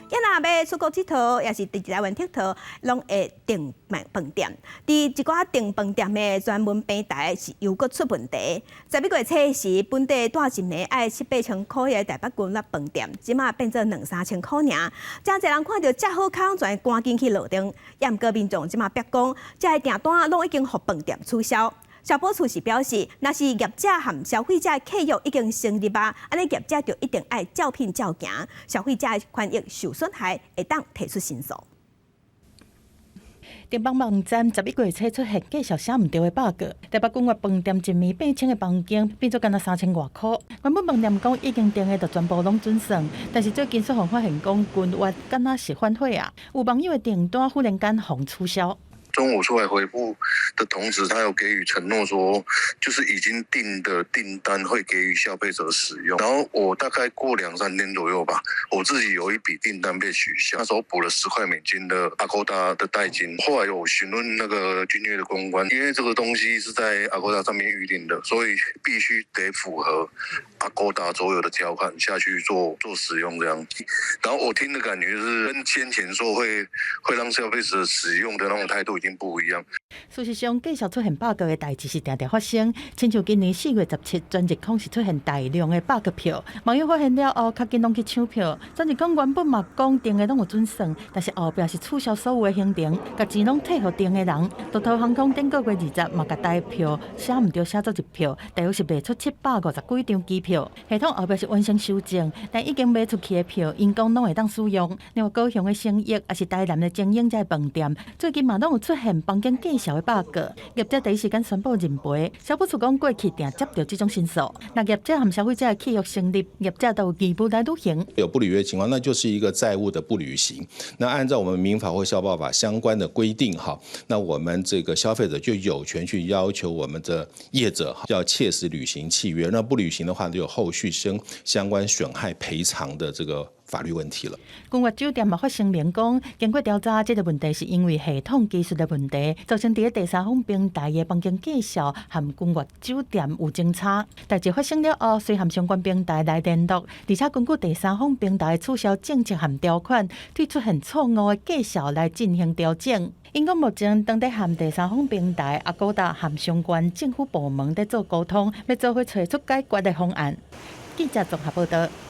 也若要出国佚佗，也是伫台湾佚佗，拢会订饭店。伫一寡订饭店的专门平台是又搁出问题。11月初时，本地带一暝爱7、8千块的台北君乐饭店，即马变做2、3千块尔。真侪人看到遮好康，全赶紧去落订。也毋过民众即马逼讲，遮个订单拢已经互饭店取消。消保处是表示，若是业者和消费者的契约已经成立啊，安尼业者就一定爱照品照行，消费者的权益受损害，会当提出申诉。订房网站11月初出现介绍写唔对的 bug， 台北君悦饭店一暝8千的房间变做干那3000外块。原本饭店讲已经订的就全部拢准算，但是最近却发现讲君悦干那是反悔啊，有网友的订单忽然间互取消。中午出来回复的同时，他有给予承诺说，就是已经订的订单会给予消费者使用。然后我大概过2、3天左右吧，我自己有一笔订单被取消，那时候补了10块美金的 Agoda 的代金。后来有询问那个君悦的公关，因为这个东西是在 Agoda 上面预定的，所以必须得符合 Agoda 所有的条款下去做使用这样。然后我听的感觉就是跟先前说会让消费者使用的那种态度已经不一样。事实上，介绍出现 bug 的代志是常常发生。亲像今年4月17，专日空是出现大量的 bug 票，网友发现了后，较紧拢去抢票。专日空原本嘛讲订的拢有准算，但是后壁是取消所有的行程，甲钱拢退互订的人。路途航空顶个月20嘛，甲台票写唔对，写做1票，大约是卖出750几张机票。系统后壁是完成修正，但已经卖出去的票，因讲拢会当使用。另外，高雄的生意也是台南的精英在饭店，最近嘛拢有出现房间介绍的 bug， 业者第一时间宣布认赔。消保处讲过去定接到这种申诉，那业者和消费者的契约成立，业者都有义务来履行。有不履约情况，那就是一个债务的不履行。那按照我们民法或消保法相关的规定，哈，那我们这个消费者就有权去要求我们的业者要切实履行契约。那不履行的话，就有后续相关损害赔偿的这个法律问题了。君悦酒店嘛发声明讲，经过调查，这个问题是因为系统技术的问题，造成伫第三方平台的房间介绍和君悦酒店有争差。代志发生了后，随和相关平台来联络，而且根据第三方平台取消政策和条款，对出现错误的介绍来进行调整。因讲目前当地和第三方平台Agoda和相关政府部门在做沟通，要做伙找出解决的方案。记者综合报道。